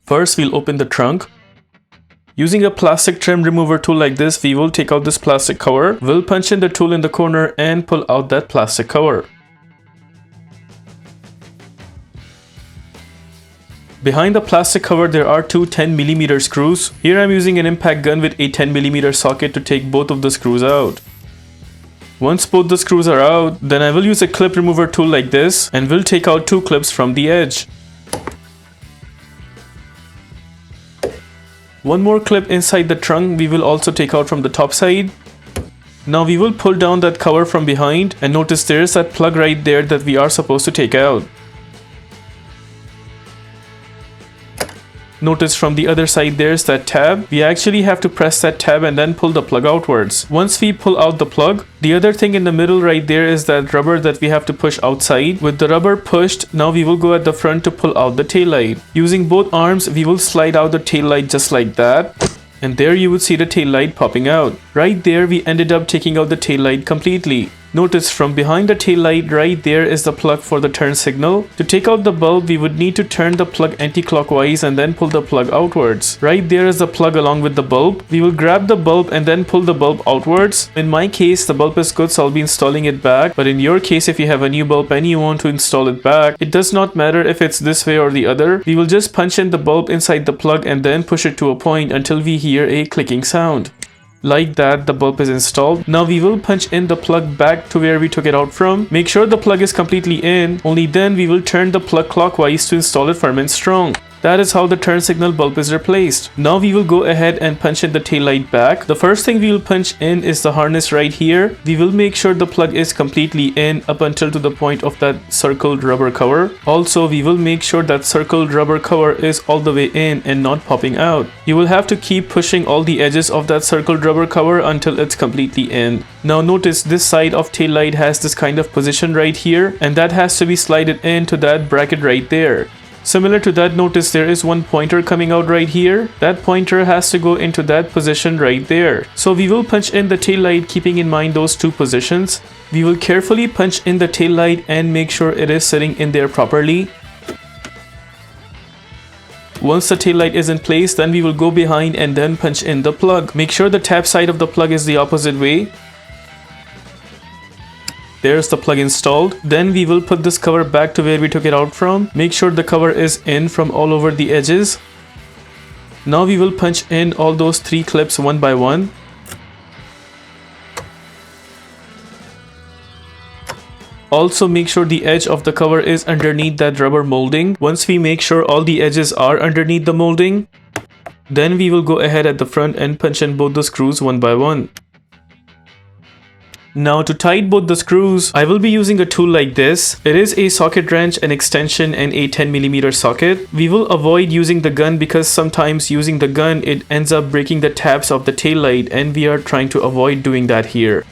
First, we'll open the trunk. Using a plastic trim remover tool like this, we will take out this plastic cover. We'll punch in the tool in the corner and pull out that plastic cover. Behind the plastic cover, there are two 10mm screws. Here I'm using an impact gun with a 10mm socket to take both of the screws out. Once both the screws are out, then I will use a clip remover tool like this and will take out two clips from the edge. One more clip inside the trunk we will also take out from the top side. Now we will pull down that cover from behind and notice there is that plug right there that we are supposed to take out. Notice from the other side there's that tab. We actually have to press that tab and then pull the plug outwards. Once we pull out the plug, the other thing in the middle right there is that rubber that we have to push outside. With the rubber pushed, now we will go at the front to pull out the taillight. Using both arms, we will slide out the taillight just like that. And there you would see the taillight popping out. Right there we ended up taking out the taillight completely. Notice from behind the taillight right there is the plug for the turn signal. To take out the bulb, we would need to turn the plug anti-clockwise and then pull the plug outwards. Right there is the plug along with the bulb. We will grab the bulb and then pull the bulb outwards. In my case, the bulb is good, so I'll be installing it back. But in your case, if you have a new bulb and you want to install it back, it does not matter if it's this way or the other. We will just punch in the bulb inside the plug and then push it to a point until we hear a clicking sound. Like that, the bulb is installed. Now we will punch in the plug back to where we took it out from. Make sure the plug is completely in. Only then we will turn the plug clockwise to install it firm and strong. That is how the turn signal bulb is replaced. Now we will go ahead and punch in the taillight back. The first thing we will punch in is the harness right here. We will make sure the plug is completely in up until to the point of that circled rubber cover. Also, we will make sure that circled rubber cover is all the way in and not popping out. You will have to keep pushing all the edges of that circled rubber cover until it's completely in. Now notice this side of taillight has this kind of position right here, and that has to be slided into that bracket right there. Similar to that, notice there is one pointer coming out right here. That pointer has to go into that position right there. So we will punch in the tail light keeping in mind those two positions. We will carefully punch in the tail light and make sure it is sitting in there properly. Once the tail light is in place, then we will go behind and then punch in the plug. Make sure the tap side of the plug is the opposite way. There's the plug installed. Then we will put this cover back to where we took it out from. Make sure the cover is in from all over the edges. Now we will punch in all those three clips one by one. Also make sure the edge of the cover is underneath that rubber molding. Once we make sure all the edges are underneath the molding, then we will go ahead at the front and punch in both the screws one by one. Now to tighten both the screws, I will be using a tool like this. It is a socket wrench, an extension and a 10mm socket. We will avoid using the gun because sometimes using the gun it ends up breaking the tabs of the tail light, and we are trying to avoid doing that here.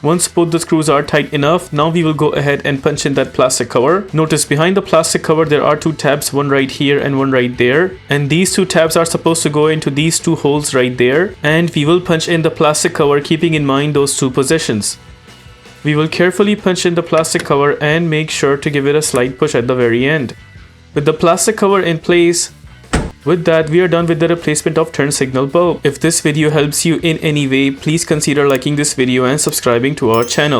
Once both the screws are tight enough, now we will go ahead and punch in that plastic cover. Notice behind the plastic cover there are two tabs, one right here and one right there. And these two tabs are supposed to go into these two holes right there. And we will punch in the plastic cover keeping in mind those two positions. We will carefully punch in the plastic cover and make sure to give it a slight push at the very end. With the plastic cover in place, with that, we are done with the replacement of turn signal bulb. If this video helps you in any way, please consider liking this video and subscribing to our channel.